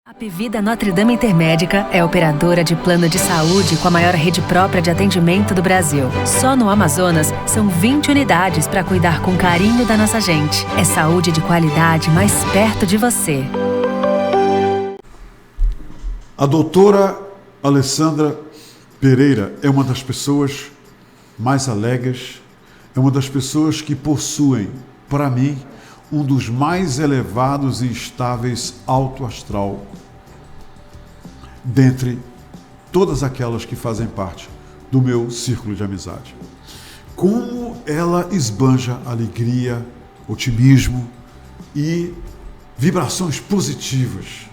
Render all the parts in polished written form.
A Apvida Notre Dame Intermédica é operadora de plano de saúde com a maior rede própria de atendimento do Brasil. Só no Amazonas, são 20 unidades para cuidar com carinho da nossa gente. É saúde de qualidade mais perto de você. A doutora Alessandra Pereira é uma das pessoas mais alegres, é uma das pessoas que possuem, para mim, um dos mais elevados e estáveis alto astral dentre todas aquelas que fazem parte do meu círculo de amizade. Como ela esbanja alegria, otimismo e vibrações positivas.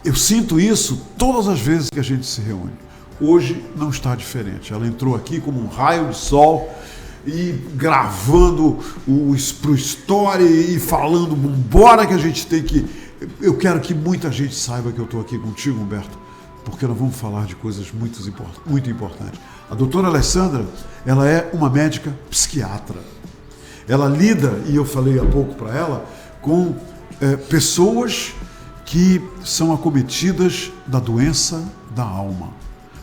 Eu sinto isso todas as vezes que a gente se reúne. Hoje não está diferente. Ela entrou aqui como um raio de sol e gravando pro Story e falando, bora que a gente tem que... Eu quero que muita gente saiba que eu estou aqui contigo, Humberto, porque nós vamos falar de coisas muito importantes. A doutora Alessandra, ela é uma médica psiquiatra. Ela lida, e eu falei há pouco para ela, com pessoas que são acometidas da doença da alma.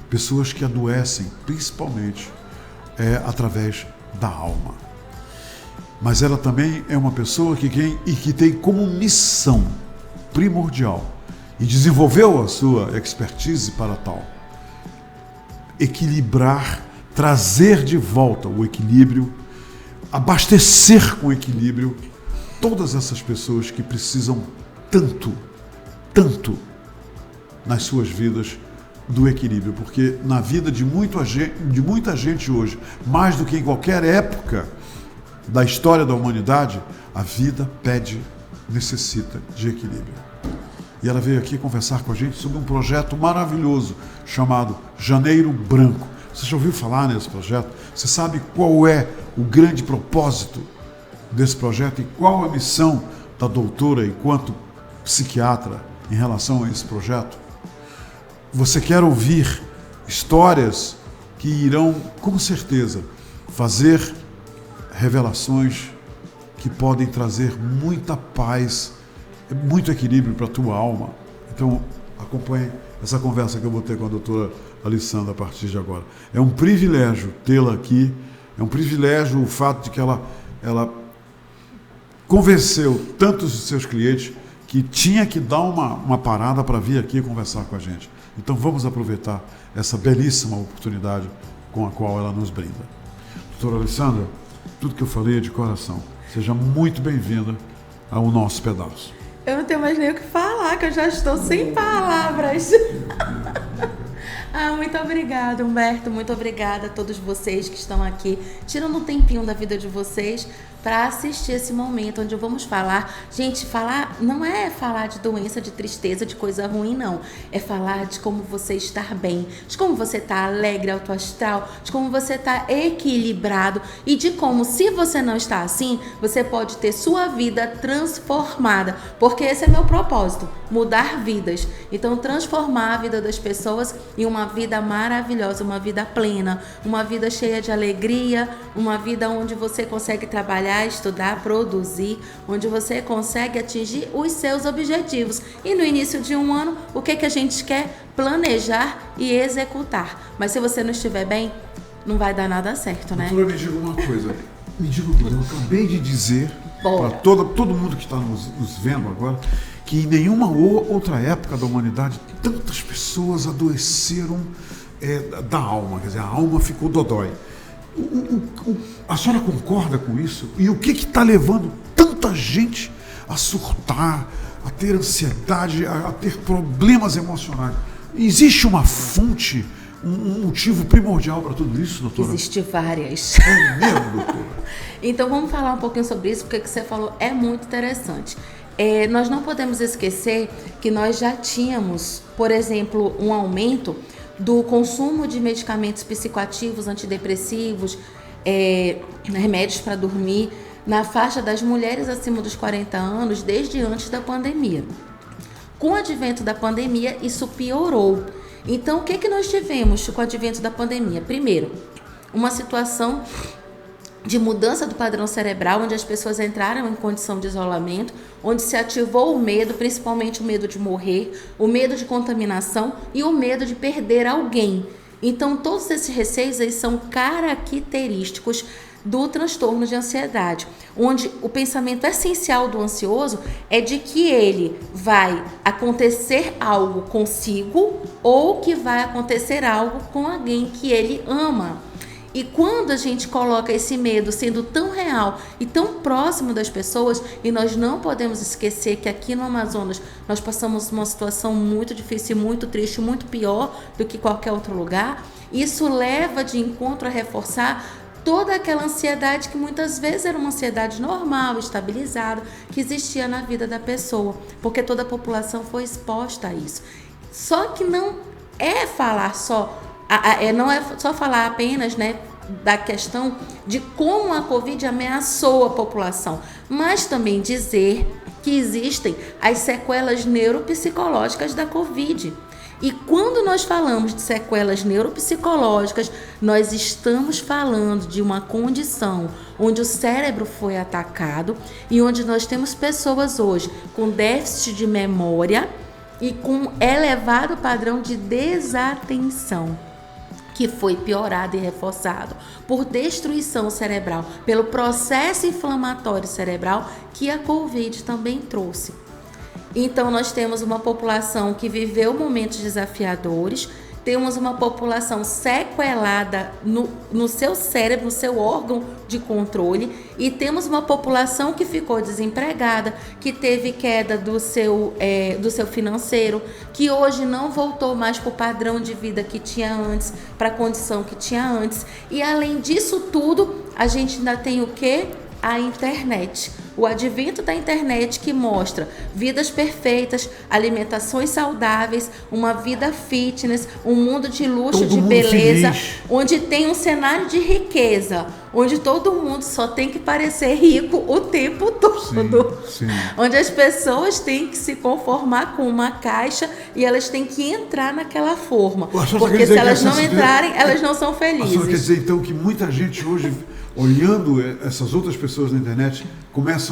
Pessoas que adoecem, principalmente, através da alma. Mas ela também é uma pessoa que tem como missão primordial, e desenvolveu a sua expertise para tal, equilibrar, trazer de volta o equilíbrio, abastecer com equilíbrio todas essas pessoas que precisam tanto nas suas vidas do equilíbrio, porque na vida de muita gente hoje, mais do que em qualquer época da história da humanidade, a vida necessita de equilíbrio. E ela veio aqui conversar com a gente sobre um projeto maravilhoso chamado Janeiro Branco. Você já ouviu falar nesse projeto? Você sabe qual é o grande propósito desse projeto e qual a missão da doutora enquanto psiquiatra em relação a esse projeto? Você quer ouvir histórias que irão, com certeza, fazer revelações que podem trazer muita paz, muito equilíbrio para a tua alma. Então, acompanhe essa conversa que eu vou ter com a doutora Alessandra a partir de agora. É um privilégio tê-la aqui, é um privilégio o fato de que ela convenceu tantos dos seus clientes que tinha que dar uma parada para vir aqui conversar com a gente. Então, vamos aproveitar essa belíssima oportunidade com a qual ela nos brinda. Doutora Alessandra, tudo que eu falei é de coração. Seja muito bem-vinda ao nosso pedaço. Eu não tenho mais nem o que falar, que eu já estou sem palavras. Muito obrigada, Humberto. Muito obrigada a todos vocês que estão aqui, tirando um tempinho da vida de vocês para assistir esse momento onde vamos falar. Gente, falar não é falar de doença, de tristeza, de coisa ruim, não. É falar de como você estar bem, de como você está alegre, autoastral, de como você está equilibrado e de como, se você não está assim, você pode ter sua vida transformada, porque esse é meu propósito, mudar vidas. Então, transformar a vida das pessoas em uma vida maravilhosa, uma vida plena, uma vida cheia de alegria, uma vida onde você consegue trabalhar, estudar, produzir, onde você consegue atingir os seus objetivos. E no início de um ano, o que a gente quer? Planejar e executar. Mas se você não estiver bem, não vai dar nada certo, né? Doutora, me diga uma coisa. Me diga o que eu acabei de dizer para todo mundo que está nos vendo agora, que em nenhuma outra época da humanidade tantas pessoas adoeceram da alma, quer dizer, a alma ficou dodói. A senhora concorda com isso? E o que está levando tanta gente a surtar, a ter ansiedade, a ter problemas emocionais? Existe uma fonte, um motivo primordial para tudo isso, doutora? Existem várias. É mesmo, doutora? Então vamos falar um pouquinho sobre isso, porque o que você falou é muito interessante. Nós não podemos esquecer que nós já tínhamos, por exemplo, um aumento do consumo de medicamentos psicoativos, antidepressivos, remédios para dormir, na faixa das mulheres acima dos 40 anos, desde antes da pandemia. Com o advento da pandemia, isso piorou. Então, o que nós tivemos com o advento da pandemia? Primeiro, uma situação de mudança do padrão cerebral, onde as pessoas entraram em condição de isolamento, onde se ativou o medo, principalmente o medo de morrer, o medo de contaminação e o medo de perder alguém. Então, todos esses receios eles são característicos do transtorno de ansiedade, onde o pensamento essencial do ansioso é de que ele vai acontecer algo consigo ou que vai acontecer algo com alguém que ele ama. E quando a gente coloca esse medo sendo tão real e tão próximo das pessoas, e nós não podemos esquecer que aqui no Amazonas nós passamos uma situação muito difícil, muito triste, muito pior do que qualquer outro lugar, isso leva de encontro a reforçar toda aquela ansiedade que muitas vezes era uma ansiedade normal, estabilizada, que existia na vida da pessoa, porque toda a população foi exposta a isso. Só que não é falar só... não é só falar apenas, né, da questão de como a Covid ameaçou a população, mas também dizer que existem as sequelas neuropsicológicas da Covid. E quando nós falamos de sequelas neuropsicológicas, nós estamos falando de uma condição onde o cérebro foi atacado e onde nós temos pessoas hoje com déficit de memória e com elevado padrão de desatenção, que foi piorado e reforçado por destruição cerebral, pelo processo inflamatório cerebral que a Covid também trouxe. Então, nós temos uma população que viveu momentos desafiadores, temos uma população sequelada no seu cérebro, no seu órgão de controle, e temos uma população que ficou desempregada, que teve queda do seu financeiro, que hoje não voltou mais para o padrão de vida que tinha antes, para a condição que tinha antes. E além disso tudo, a gente ainda tem o quê? A internet. O advento da internet que mostra vidas perfeitas, alimentações saudáveis, uma vida fitness, um mundo de luxo, de beleza, onde tem um cenário de riqueza, onde todo mundo só tem que parecer rico o tempo todo. Sim. Onde as pessoas têm que se conformar com uma caixa e elas têm que entrar naquela forma. Porque se elas não entrarem, elas não são felizes. A senhora quer dizer então que muita gente hoje, olhando essas outras pessoas na internet, começam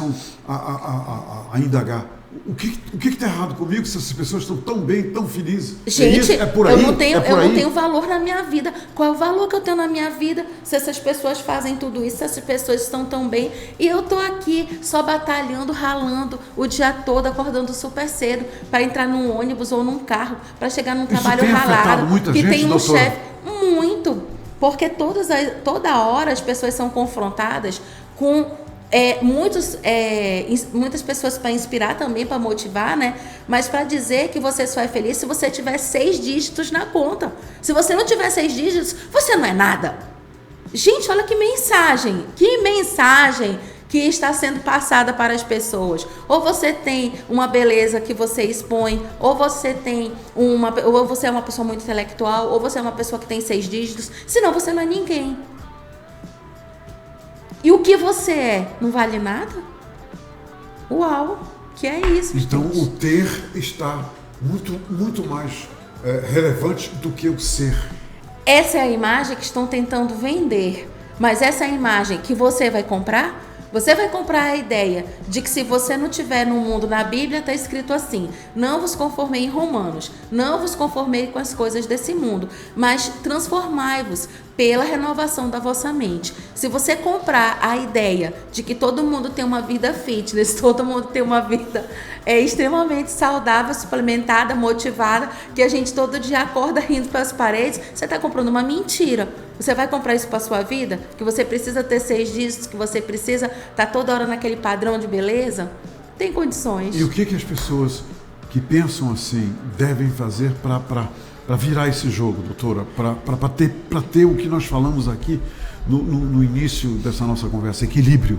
a indagar. O que está errado comigo se essas pessoas estão tão bem, tão felizes? Gente, é por aí, eu não tenho valor na minha vida. Qual é o valor que eu tenho na minha vida se essas pessoas fazem tudo isso, se essas pessoas estão tão bem? E eu estou aqui só batalhando, ralando o dia todo, acordando super cedo para entrar num ônibus ou num carro, para chegar num trabalho ralado, que tem um chefe. Muito. Porque toda hora as pessoas são confrontadas com muitas pessoas para inspirar também, para motivar, né? Mas para dizer que você só é feliz se você tiver 6 dígitos na conta. Se você não tiver 6 dígitos, você não é nada. Gente, olha que mensagem que está sendo passada para as pessoas. Ou você tem uma beleza que você expõe, ou você é uma pessoa muito intelectual, ou você é uma pessoa que tem 6 dígitos, senão você não é ninguém. E o que você é? Não vale nada? Uau, que é isso, então, gente. O ter está muito, muito mais relevante do que o ser. Essa é a imagem que estão tentando vender. Mas essa é a imagem que você vai comprar? Você vai comprar a ideia de que se você não tiver no mundo, na Bíblia está escrito assim: não vos conformei em Romanos, não vos conformei com as coisas desse mundo, mas transformai-vos pela renovação da vossa mente. Se você comprar a ideia de que todo mundo tem uma vida fitness, todo mundo tem uma vida extremamente saudável, suplementada, motivada, que a gente todo dia acorda rindo pelas paredes, você está comprando uma mentira. Você vai comprar isso para sua vida? Que você precisa ter 6 dígitos, que você precisa estar toda hora naquele padrão de beleza? Tem condições. E o que as pessoas que pensam assim devem fazer para virar esse jogo, doutora? Para ter o que nós falamos aqui no início dessa nossa conversa, equilíbrio.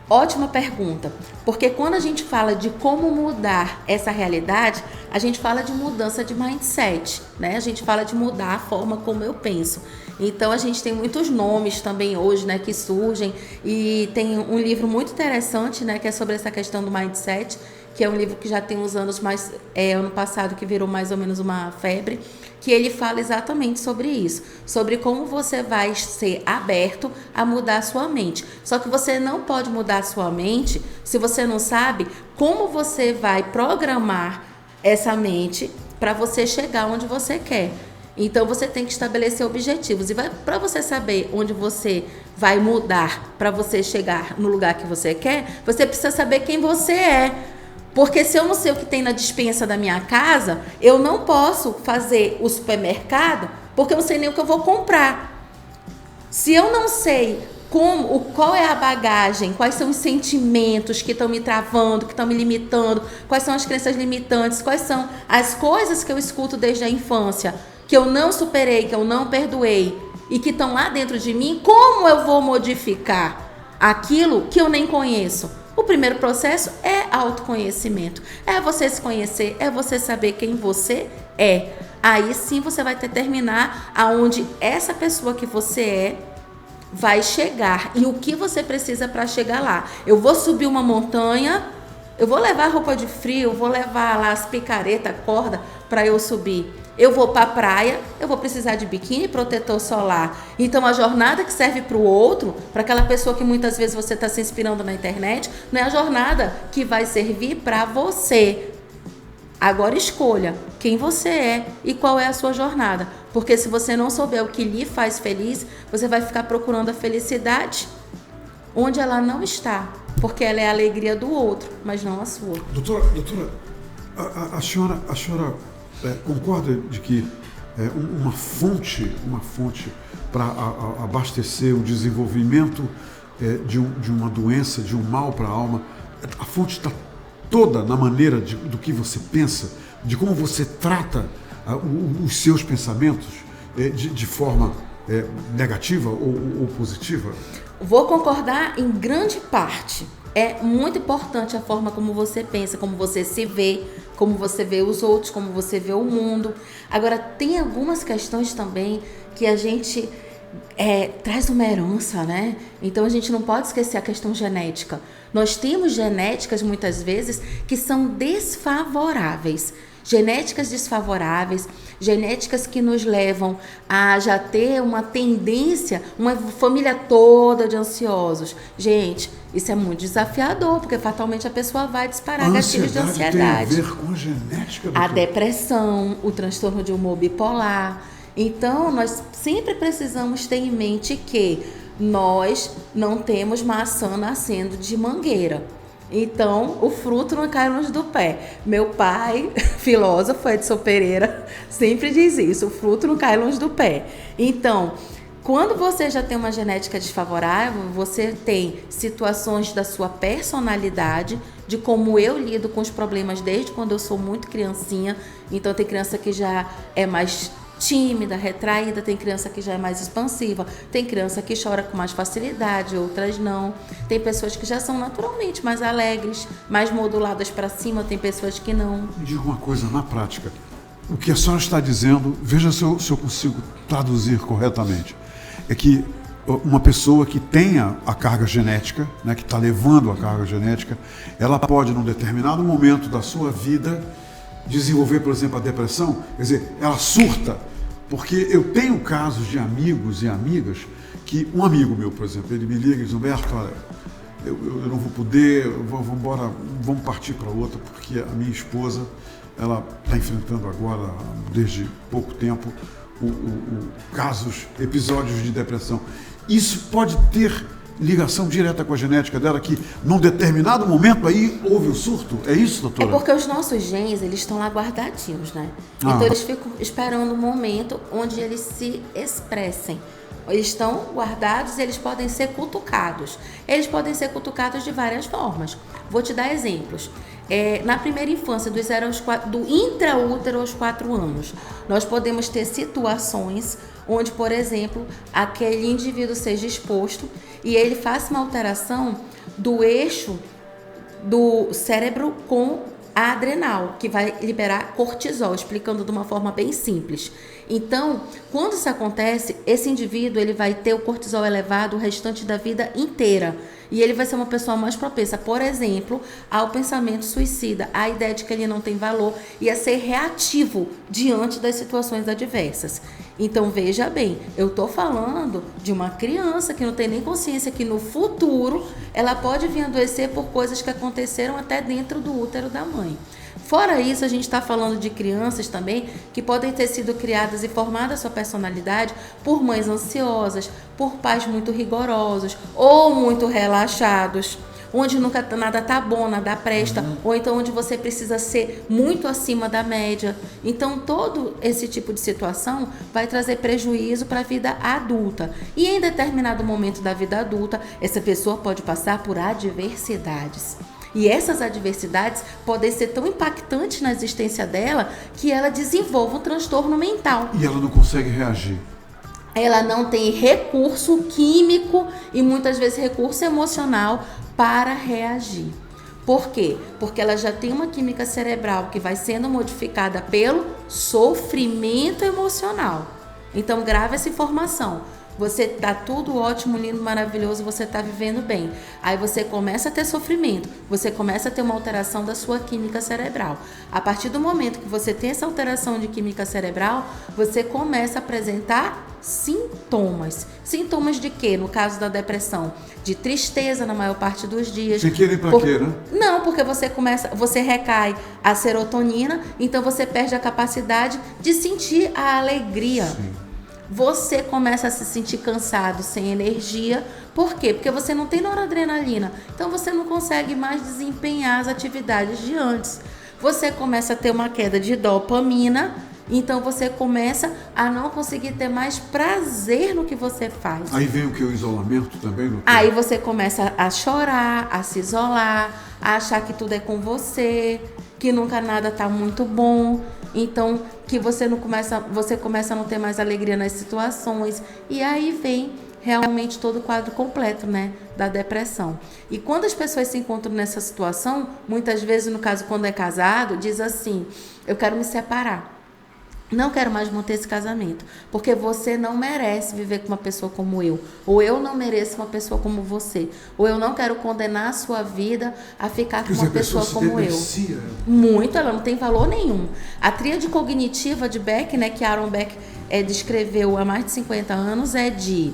Ótima pergunta, porque quando a gente fala de como mudar essa realidade, a gente fala de mudança de mindset, né? A gente fala de mudar a forma como eu penso. Então, a gente tem muitos nomes também hoje, né, que surgem, e tem um livro muito interessante, né, que é sobre essa questão do mindset, que é um livro que já tem uns anos, mas ano passado que virou mais ou menos uma febre, que ele fala exatamente sobre isso, sobre como você vai ser aberto a mudar a sua mente. Só que você não pode mudar a sua mente se você não sabe como você vai programar essa mente para você chegar onde você quer. Então você tem que estabelecer objetivos. E para você saber onde você vai mudar para você chegar no lugar que você quer, você precisa saber quem você é. Porque se eu não sei o que tem na despensa da minha casa, eu não posso fazer o supermercado, porque eu não sei nem o que eu vou comprar. Se eu não sei qual é a bagagem, quais são os sentimentos que estão me travando, que estão me limitando, quais são as crenças limitantes, quais são as coisas que eu escuto desde a infância, que eu não superei, que eu não perdoei e que estão lá dentro de mim, como eu vou modificar aquilo que eu nem conheço? O primeiro processo é autoconhecimento. É você se conhecer, é você saber quem você é. Aí sim você vai determinar aonde essa pessoa que você é vai chegar e o que você precisa para chegar lá. Eu vou subir uma montanha, eu vou levar roupa de frio, vou levar lá as picaretas, corda para eu subir. Eu vou para a praia, eu vou precisar de biquíni e protetor solar. Então, a jornada que serve para o outro, para aquela pessoa que muitas vezes você está se inspirando na internet, não é a jornada que vai servir para você. Agora escolha quem você é e qual é a sua jornada. Porque se você não souber o que lhe faz feliz, você vai ficar procurando a felicidade onde ela não está. Porque ela é a alegria do outro, mas não a sua. Doutora, a senhora concorda de que uma fonte para abastecer o desenvolvimento de uma doença, de um mal para a alma, a fonte está toda na maneira do que você pensa, de como você trata os seus pensamentos de forma negativa ou positiva? Vou concordar em grande parte. É muito importante a forma como você pensa, como você se vê, como você vê os outros, como você vê o mundo. Agora, tem algumas questões também que a gente traz uma herança, né? Então, a gente não pode esquecer a questão genética. Nós temos genéticas, muitas vezes, que são desfavoráveis. Genéticas desfavoráveis, genéticas que nos levam a já ter uma tendência, uma família toda de ansiosos. Gente, isso é muito desafiador, porque fatalmente a pessoa vai disparar gatilhos de ansiedade. Tem a ver com a genética, a depressão, o transtorno de humor bipolar. Então, nós sempre precisamos ter em mente que nós não temos maçã nascendo de mangueira. Então, o fruto não cai longe do pé. Meu pai, filósofo Edson Pereira, sempre diz isso, o fruto não cai longe do pé. Então, quando você já tem uma genética desfavorável, você tem situações da sua personalidade, de como eu lido com os problemas desde quando eu sou muito criancinha. Então, tem criança que já é mais tímida, retraída, tem criança que já é mais expansiva, tem criança que chora com mais facilidade, outras não. Tem pessoas que já são naturalmente mais alegres, mais moduladas para cima, tem pessoas que não. Me diga uma coisa, na prática, o que a senhora está dizendo, veja se eu consigo traduzir corretamente, é que uma pessoa que tenha a carga genética, né, que está levando a carga genética, ela pode, num determinado momento da sua vida, desenvolver, por exemplo, a depressão. Quer dizer, ela surta, porque eu tenho casos de amigos e amigas que, um amigo meu, por exemplo, ele me liga e diz: Humberto, olha, eu não vou poder, vamos partir para outra, porque a minha esposa, ela está enfrentando agora, desde pouco tempo, episódios de depressão. Isso pode ter ligação direta com a genética dela, que num determinado momento aí houve o surto? É isso, doutora? É porque os nossos genes, eles estão lá guardadinhos, né? Então eles ficam esperando um momento onde eles se expressem. Eles estão guardados e eles podem ser cutucados. Eles podem ser cutucados de várias formas. Vou te dar exemplos. Na primeira infância, do intraútero aos 4 anos, nós podemos ter situações onde, por exemplo, aquele indivíduo seja exposto e ele faça uma alteração do eixo do cérebro com a adrenal, que vai liberar cortisol, explicando de uma forma bem simples. Então, quando isso acontece, esse indivíduo ele vai ter o cortisol elevado o restante da vida inteira. E ele vai ser uma pessoa mais propensa, por exemplo, ao pensamento suicida, à ideia de que ele não tem valor e a ser reativo diante das situações adversas. Então, veja bem, eu estou falando de uma criança que não tem nem consciência que no futuro ela pode vir a adoecer por coisas que aconteceram até dentro do útero da mãe. Fora isso, a gente está falando de crianças também que podem ter sido criadas e formadas sua personalidade por mães ansiosas, por pais muito rigorosos ou muito relaxados, onde nunca nada tá bom, nada presta, ou então onde você precisa ser muito acima da média. Então, todo esse tipo de situação vai trazer prejuízo para a vida adulta. E em determinado momento da vida adulta, essa pessoa pode passar por adversidades. E essas adversidades podem ser tão impactantes na existência dela que ela desenvolva um transtorno mental. E ela não consegue reagir. Ela não tem recurso químico e muitas vezes recurso emocional para reagir. Por quê? Porque ela já tem uma química cerebral que vai sendo modificada pelo sofrimento emocional. Então, grave essa informação. Você tá tudo ótimo, lindo, maravilhoso, você tá vivendo bem. Aí você começa a ter sofrimento, você começa a ter uma alteração da sua química cerebral. A partir do momento que você tem essa alteração de química cerebral, você começa a apresentar sintomas. Sintomas de quê? No caso da depressão, de tristeza na maior parte dos dias. Sem querer pra quê, né? Não, porque você recai a serotonina, então você perde a capacidade de sentir a alegria. Sim. Você começa a se sentir cansado, sem energia. Por quê? Porque você não tem noradrenalina. Então você não consegue mais desempenhar as atividades de antes. Você começa a ter uma queda de dopamina. Então você começa a não conseguir ter mais prazer no que você faz. Aí vem o que? O isolamento também? No Aí você começa a chorar, a se isolar, a achar que tudo é com você, que nunca nada tá muito bom. Então, que você começa a não ter mais alegria nas situações. E aí vem realmente todo o quadro completo, né, da depressão. E quando as pessoas se encontram nessa situação, muitas vezes, no caso, quando é casado, diz assim: eu quero me separar. Não quero mais manter esse casamento, porque você não merece viver com uma pessoa como eu, ou eu não mereço uma pessoa como você, ou eu não quero condenar a sua vida a ficar com uma pessoa como eu. Muito, ela não tem valor nenhum. A tríade cognitiva de Beck, né, que Aaron Beck descreveu há mais de 50 anos, é de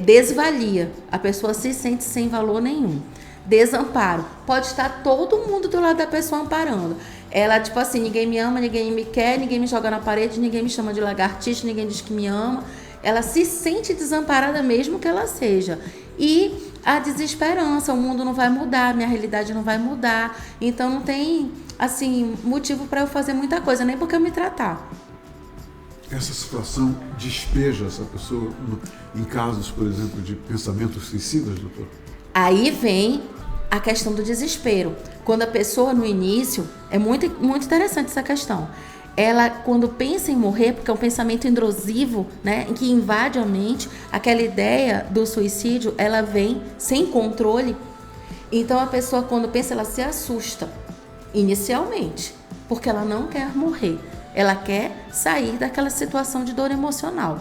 desvalia. A pessoa se sente sem valor nenhum. Desamparo. Pode estar todo mundo do lado da pessoa amparando. Ela, tipo assim, ninguém me ama, ninguém me quer, ninguém me joga na parede, ninguém me chama de lagartixa, ninguém diz que me ama. Ela se sente desamparada mesmo que ela seja. E a desesperança, o mundo não vai mudar, minha realidade não vai mudar. Então não tem, assim, motivo para eu fazer muita coisa, nem porque eu me tratar. Essa situação despeja essa pessoa em casos, por exemplo, de pensamentos suicidas, doutor? Aí vem a questão do desespero. Quando a pessoa, no início, é muito, muito interessante essa questão. Ela, quando pensa em morrer, porque é um pensamento intrusivo, né, que invade a mente, aquela ideia do suicídio, ela vem sem controle. Então, a pessoa, quando pensa, ela se assusta, inicialmente, porque ela não quer morrer. Ela quer sair daquela situação de dor emocional.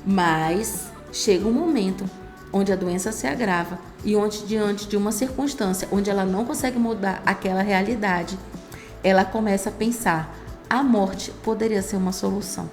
Mas chega um momento onde a doença se agrava e onde, diante de uma circunstância onde ela não consegue mudar aquela realidade, ela começa a pensar: a morte poderia ser uma solução.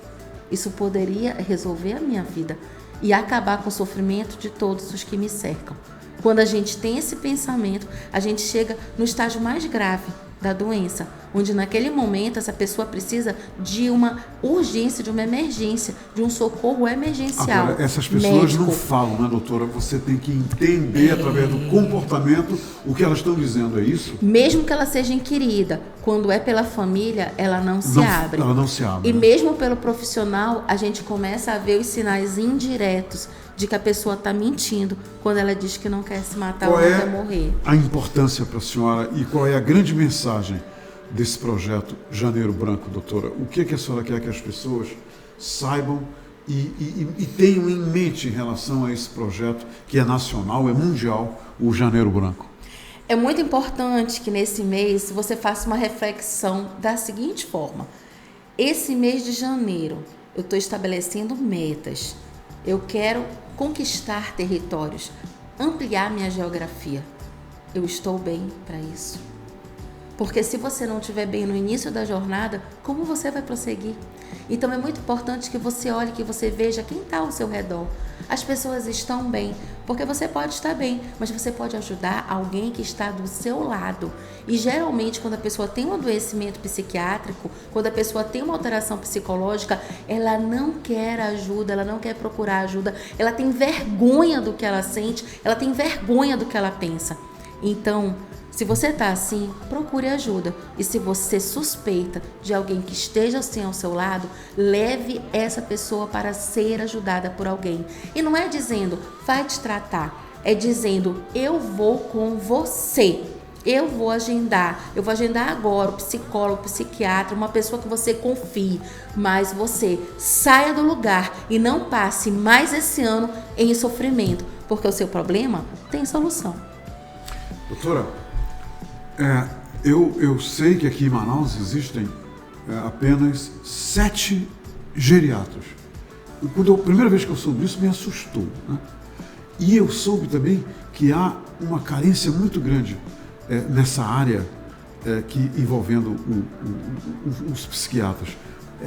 Isso poderia resolver a minha vida e acabar com o sofrimento de todos os que me cercam. Quando a gente tem esse pensamento, a gente chega no estágio mais grave da doença, onde naquele momento essa pessoa precisa de uma urgência, de uma emergência, de um socorro emergencial. Agora, essas pessoas médico. Não falam, né, doutora? Você tem que entender através do comportamento o que elas estão dizendo, é isso? Mesmo que ela seja inquirida, quando é pela família, ela não se abre. Ela não se abre. E mesmo pelo profissional, a gente começa a ver os sinais indiretos de que a pessoa está mentindo quando ela diz que não quer se matar ou não quer morrer. Qual é a importância para a senhora e qual é a grande mensagem desse projeto Janeiro Branco, doutora? O que a senhora quer que as pessoas saibam e tenham em mente em relação a esse projeto que é nacional, é mundial, o Janeiro Branco? É muito importante que nesse mês você faça uma reflexão da seguinte forma: esse mês de janeiro eu estou estabelecendo metas. Eu quero conquistar territórios. ampliar minha geografia. Eu estou bem para isso? Porque se você não estiver bem no início da jornada, como você vai prosseguir? Então é muito importante que você olhe, que você veja quem está ao seu redor. As pessoas estão bem, porque você pode estar bem, mas você pode ajudar alguém que está do seu lado. E geralmente quando a pessoa tem um adoecimento psiquiátrico, quando a pessoa tem uma alteração psicológica, ela não quer ajuda, ela não quer procurar ajuda, ela tem vergonha do que ela sente, ela tem vergonha do que ela pensa. Então, se você está assim, procure ajuda. E se você suspeita de alguém que esteja assim ao seu lado, leve essa pessoa para ser ajudada por alguém. E não é dizendo, vai te tratar. É dizendo, eu vou com você. Eu vou agendar agora o psicólogo, o psiquiatra, uma pessoa que você confie. Mas você saia do lugar e não passe mais esse ano em sofrimento. Porque o seu problema tem solução. Doutora, eu sei que aqui em Manaus existem apenas 7 geriatras. A primeira vez que eu soube isso, me assustou, né? E eu soube também que há uma carência muito grande nessa área envolvendo os psiquiatras.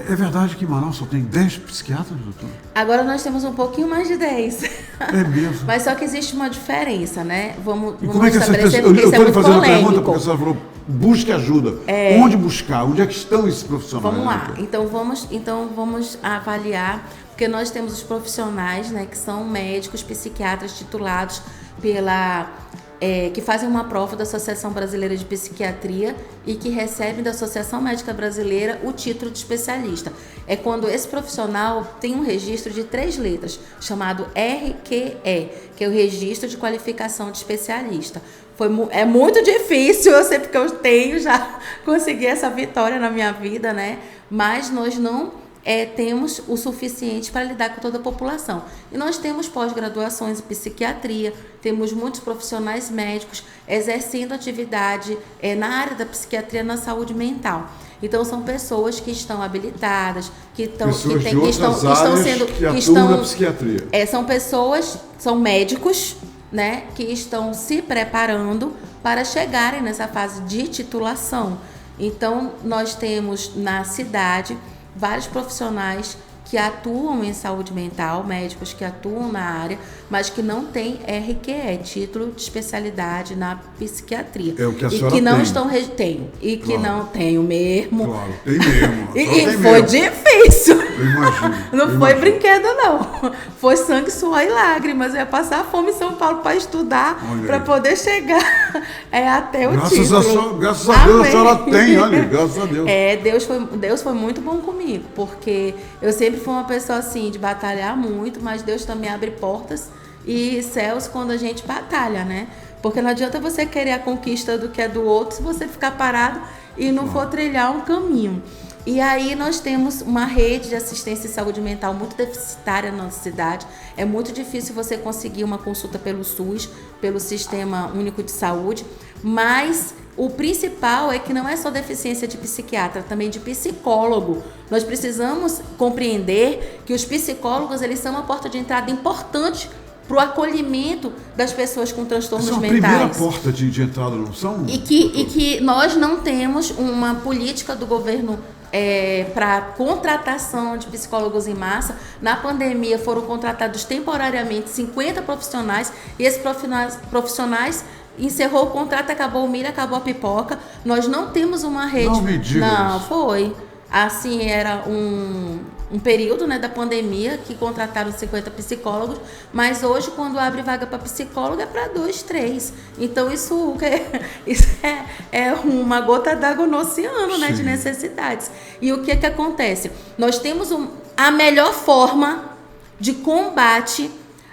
É verdade que em Manaus só tem 10 psiquiatras, doutor? Agora nós temos um pouquinho mais de 10. É mesmo? Mas só que existe uma diferença, né? Vamos como é que estabelecer, porque isso é muito polêmico. Eu estou lhe fazendo a pergunta porque a senhora falou, busque ajuda. Onde buscar? Onde é que estão esses profissionais? Vamos lá. Então vamos avaliar, porque nós temos os profissionais, né, que são médicos, psiquiatras titulados que fazem uma prova da Associação Brasileira de Psiquiatria e que recebem da Associação Médica Brasileira o título de especialista. É quando esse profissional tem um registro de 3 letras, chamado RQE, que é o Registro de Qualificação de Especialista. É muito difícil, eu sei porque eu já consegui essa vitória na minha vida, né? Mas nós não temos o suficiente para lidar com toda a população. E nós temos pós-graduações em psiquiatria, temos muitos profissionais médicos exercendo atividade na área da psiquiatria na saúde mental. Então são pessoas que estão habilitadas, que estão na psiquiatria. São médicos, né, que estão se preparando para chegarem nessa fase de titulação. Então nós temos na cidade vários profissionais que atuam em saúde mental, médicos que atuam na área, mas que não têm RQE, título de especialidade na psiquiatria. É o que a E senhora que não tem. estão que Claro. não tenho mesmo. Claro, tem mesmo. E foi difícil. Eu imagino. Não foi brinquedo, não. Foi sangue, suor e lágrimas. Eu ia passar fome em São Paulo para estudar, para poder chegar até o título. Graças a Deus, a senhora tem, olha, graças a Deus. Deus foi muito bom comigo, porque eu sempre fui uma pessoa assim, de batalhar muito, mas Deus também abre portas e céus quando a gente batalha, né? Porque não adianta você querer a conquista do que é do outro se você ficar parado e não for trilhar um caminho. E aí nós temos uma rede de assistência em saúde mental muito deficitária na nossa cidade. É muito difícil você conseguir uma consulta pelo SUS, pelo Sistema Único de Saúde, mas o principal é que não é só deficiência de psiquiatra, também de psicólogo. Nós precisamos compreender que os psicólogos, eles são uma porta de entrada importante para o acolhimento das pessoas com transtornos mentais. Essa é a primeira porta de entrada, não são? E que nós não temos uma política do governo para contratação de psicólogos em massa. Na pandemia foram contratados temporariamente 50 profissionais e esses profissionais encerrou o contrato, acabou o milho, acabou a pipoca. Nós não temos uma rede. Não me diga isso. Foi. Assim, era um período, né, da pandemia que contrataram 50 psicólogos, mas hoje quando abre vaga para psicólogo é para 2, 3. Então isso é uma gota d'água no oceano, né, de necessidades. E o que acontece? Nós temos a melhor forma de combate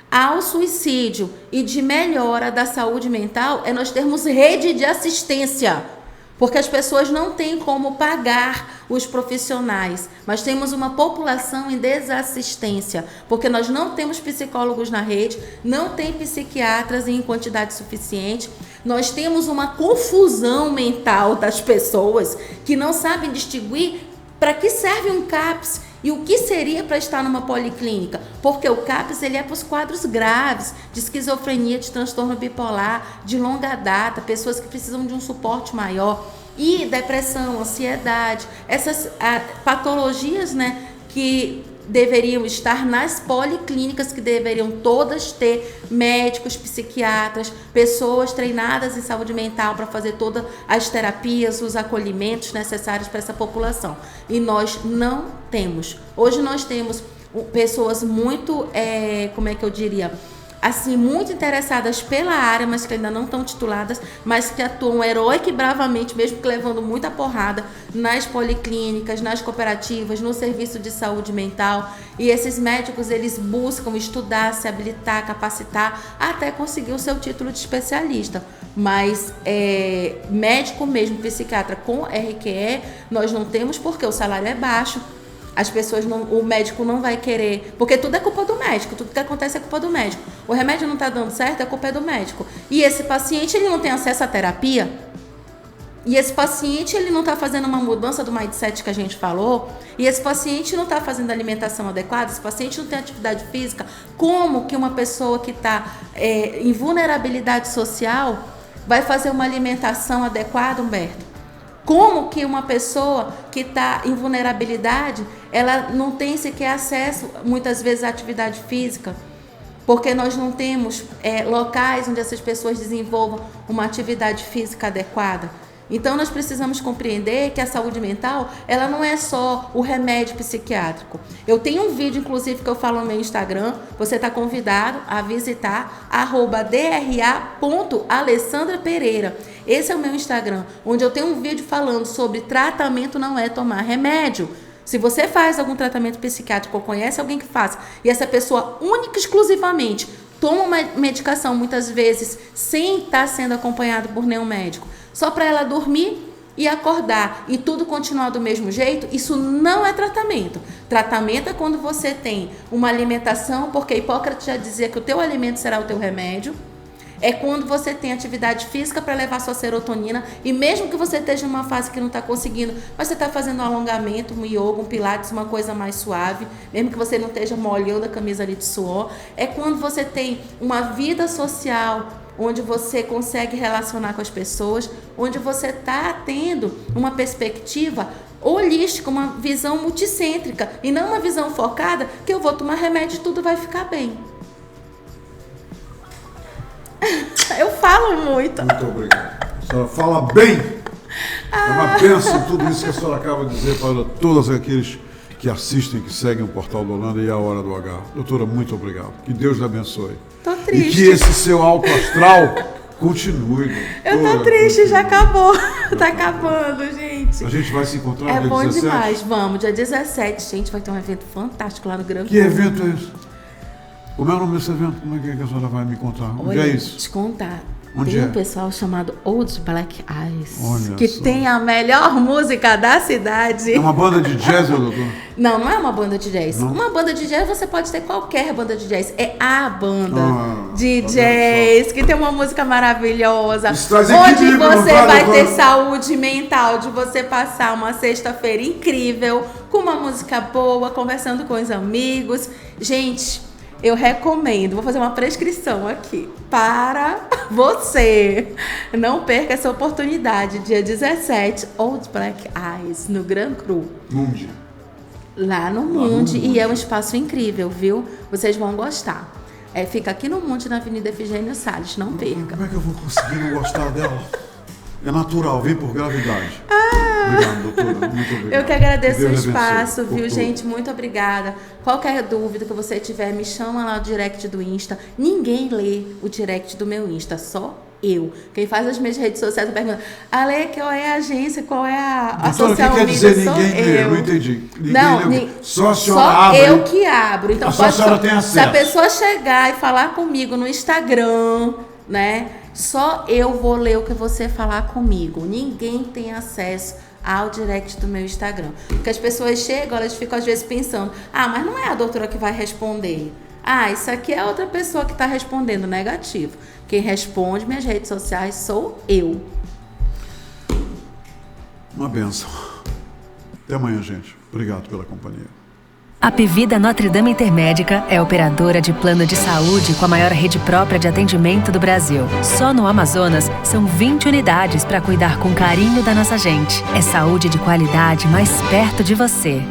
ao suicídio e de melhora da saúde mental é nós termos rede de assistência. Porque as pessoas não têm como pagar os profissionais, mas temos uma população em desassistência, porque nós não temos psicólogos na rede, não tem psiquiatras em quantidade suficiente, nós temos uma confusão mental das pessoas que não sabem distinguir para que serve um CAPS E o que seria para estar numa policlínica? Porque o CAPS ele é para os quadros graves, de esquizofrenia, de transtorno bipolar, de longa data, pessoas que precisam de um suporte maior, e depressão, ansiedade, essas patologias, né, que deveriam estar nas policlínicas, que deveriam todas ter médicos, psiquiatras, pessoas treinadas em saúde mental para fazer todas as terapias, os acolhimentos necessários para essa população. E nós não temos. Hoje nós temos pessoas muito, como é que eu diria, assim, muito interessadas pela área, mas que ainda não estão tituladas, mas que atuam heróica e bravamente, mesmo que levando muita porrada nas policlínicas, nas cooperativas, no serviço de saúde mental. E esses médicos, eles buscam estudar, se habilitar, capacitar, até conseguir o seu título de especialista. Mas médico mesmo, psiquiatra com RQE, nós não temos, porque o salário é baixo. As pessoas o médico não vai querer, porque tudo é culpa do médico, tudo que acontece é culpa do médico. O remédio não está dando certo, a culpa é do médico. E esse paciente, ele não tem acesso à terapia, e esse paciente, ele não está fazendo uma mudança do mindset que a gente falou, e esse paciente não está fazendo alimentação adequada, esse paciente não tem atividade física. Como que uma pessoa que está em vulnerabilidade social vai fazer uma alimentação adequada, Humberto? Como que uma pessoa que está em vulnerabilidade, ela não tem sequer acesso, muitas vezes, à atividade física? Porque nós não temos locais onde essas pessoas desenvolvam uma atividade física adequada. Então, nós precisamos compreender que a saúde mental, ela não é só o remédio psiquiátrico. Eu tenho um vídeo, inclusive, que eu falo no meu Instagram, você está convidado a visitar, @dra.alessandrapereira. Esse é o meu Instagram, onde eu tenho um vídeo falando sobre tratamento não é tomar remédio. Se você faz algum tratamento psiquiátrico ou conhece alguém que faça, e essa pessoa única e exclusivamente toma uma medicação, muitas vezes, sem estar sendo acompanhado por nenhum médico, só para ela dormir e acordar e tudo continuar do mesmo jeito, isso não é tratamento. Tratamento é quando você tem uma alimentação, porque Hipócrates já dizia que o teu alimento será o teu remédio. É quando você tem atividade física para levar sua serotonina, e mesmo que você esteja numa fase que não está conseguindo, mas você está fazendo um alongamento, um yoga, um pilates, uma coisa mais suave, mesmo que você não esteja molhando a camisa ali de suor. É quando você tem uma vida social, onde você consegue relacionar com as pessoas, onde você está tendo uma perspectiva holística, uma visão multicêntrica, e não uma visão focada que eu vou tomar remédio e tudo vai ficar bem. Eu falo muito. Muito obrigado. A senhora fala bem. É uma bênção tudo isso que a senhora acaba de dizer para todos aqueles que assistem, que seguem o Portal do Holanda e a Hora do H. Doutora, muito obrigado. Que Deus lhe abençoe. Tô triste. E que esse seu alto astral continue. Eu tô triste, já acabou. Tá acabando, gente. A gente vai se encontrar no dia 17? É bom demais, vamos. Dia 17, gente, vai ter um evento fantástico lá no Gran Cru. Que evento é esse? Como é o nome desse evento? Como é que a senhora vai me contar? Onde é isso? Te contar. Onde tem é? um pessoal chamado Old Black Eyes, Olha que só. tem a melhor música da cidade. É uma banda de jazz, doutor? Não, não é uma banda de jazz. Não? Uma banda de jazz, você pode ter qualquer banda de jazz. É a banda de tá jazz, que tem uma música maravilhosa. Isso traz Onde equilíbrio, você não vai doutora? ter saúde mental, de você passar uma sexta-feira incrível, com uma música boa, conversando com os amigos. Gente, eu recomendo, vou fazer uma prescrição aqui para você. Não perca essa oportunidade. Dia 17, Old Black Eyes, no Gran Cru. Mundi. Lá no Mundi. E é um espaço incrível, viu? Vocês vão gostar. Fica aqui no Mundi, na Avenida Efigênio Salles. Não perca. Como é que eu vou conseguir não gostar dela? É natural, vem por gravidade. Obrigado, doutora. Muito obrigado. Eu que agradeço o Deus espaço, abençoe. viu, gente? Muito obrigada. Qualquer dúvida que você tiver, me chama lá no direct do Insta. Ninguém lê o direct do meu Insta, só eu. Quem faz as minhas redes sociais pergunta: Ale, qual é a agência? Qual é a Doutora, social o que quer media? dizer Sou ninguém lê? eu. Não entendi. Ninguém Não, lê. Só a senhora só abre. eu que abro. Então, Só a senhora tem se a acesso. pessoa chegar e falar comigo no Instagram, né? Só eu vou ler o que você falar comigo. Ninguém tem acesso ao direct do meu Instagram. Porque as pessoas chegam, elas ficam às vezes pensando: ah, mas não é a doutora que vai responder. Ah, isso aqui é outra pessoa que está respondendo. Negativo. Quem responde minhas redes sociais sou eu. Uma benção. Até amanhã, gente. Obrigado pela companhia. A Apvida Notre Dame Intermédica é operadora de plano de saúde com a maior rede própria de atendimento do Brasil. Só no Amazonas, são 20 unidades para cuidar com carinho da nossa gente. É saúde de qualidade mais perto de você.